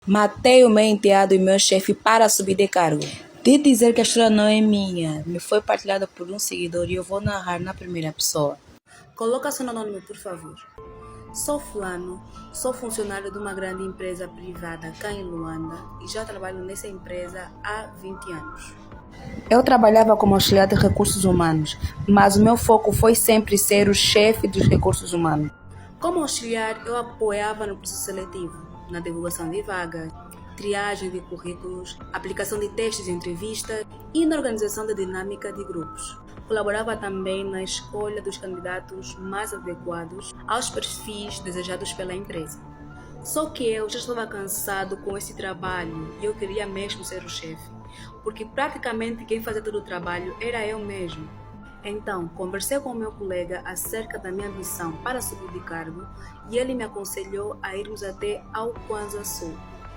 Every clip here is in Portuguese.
Matei o meu enteado e meu chefe para subir de cargo. De dizer que a história não é minha, me foi partilhada por um seguidor e eu vou narrar na primeira pessoa. Coloca seu nome, por favor. Sou fulano, sou funcionário de uma grande empresa privada cá em Luanda e já trabalho nessa empresa há 20 anos. Eu trabalhava como auxiliar de recursos humanos, mas o meu foco foi sempre ser o chefe dos recursos humanos. Como auxiliar, eu apoiava no processo seletivo, na divulgação de vagas, triagem de currículos, aplicação de testes de entrevista e na organização da dinâmica de grupos. Colaborava também na escolha dos candidatos mais adequados aos perfis desejados pela empresa. Só que eu já estava cansado com esse trabalho e eu queria mesmo ser o chefe, porque praticamente quem fazia todo o trabalho era eu mesmo. Então, conversei com o meu colega acerca da minha missão para subir de cargo e ele me aconselhou a irmos até ao Kwanza Sul.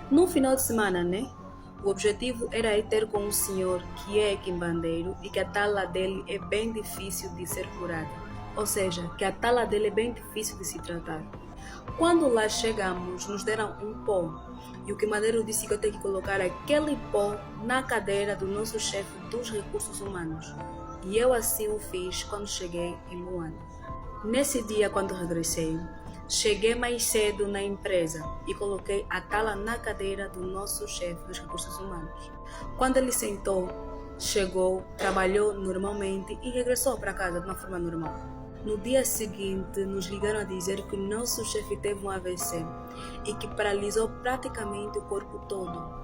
No final de semana, né? O objetivo era ir ter com um senhor que é quimbandeiro e que a tala dele é bem difícil de ser curada. Ou seja, que a tala dele é bem difícil de se tratar. Quando lá chegamos, nos deram um pó e o queimadeiro disse que eu tenho que colocar aquele pó na cadeira do nosso chefe dos recursos humanos. E eu assim o fiz quando cheguei em Luanda. Nesse dia, quando regressei, cheguei mais cedo na empresa e coloquei a tala na cadeira do nosso chefe dos recursos humanos. Quando ele sentou, chegou, trabalhou normalmente e regressou para casa de uma forma normal. No dia seguinte, nos ligaram a dizer que o nosso chefe teve um AVC e que paralisou praticamente o corpo todo.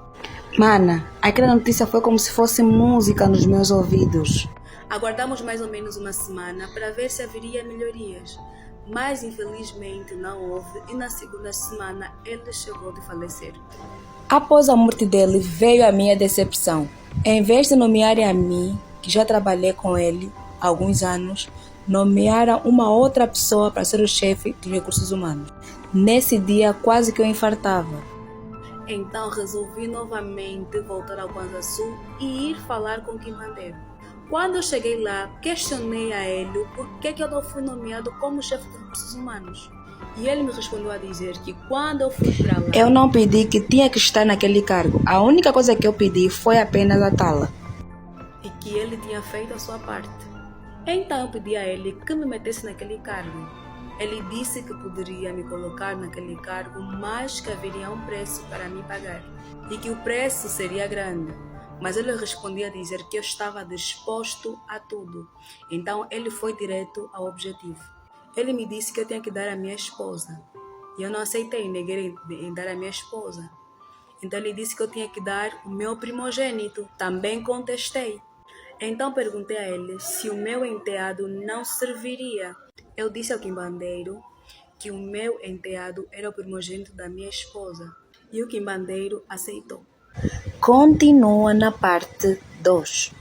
Mana, aquela notícia foi como se fosse música nos meus ouvidos. Aguardamos mais ou menos uma semana para ver se haveria melhorias, mas infelizmente não houve e na segunda semana ele chegou de falecer. Após a morte dele, veio a minha decepção. Em vez de nomearem a mim, que já trabalhei com ele há alguns anos, nomearam uma outra pessoa para ser o chefe de recursos humanos. Nesse dia, quase que eu infartava. Então resolvi novamente voltar ao Kwanza Sul e ir falar com o quimbandeiro. Quando eu cheguei lá, questionei a ele o porquê que eu não fui nomeado como chefe de recursos humanos. E ele me respondeu a dizer que quando eu fui para lá... Eu não pedi que tinha que estar naquele cargo. A única coisa que eu pedi foi apenas a tala. E que ele tinha feito a sua parte. Então eu pedi a ele que me metesse naquele cargo. Ele disse que poderia me colocar naquele cargo, mas que haveria um preço para me pagar. E que o preço seria grande. Mas ele respondia a dizer que eu estava disposto a tudo. Então ele foi direto ao objetivo. Ele me disse que eu tinha que dar a minha esposa. E eu não aceitei, neguei em dar a minha esposa. Então ele disse que eu tinha que dar o meu primogênito. Também contestei. Então perguntei a ele se o meu enteado não serviria. Eu disse ao quimbandeiro que o meu enteado era o primogênito da minha esposa. E o quimbandeiro aceitou. Continua na parte 2.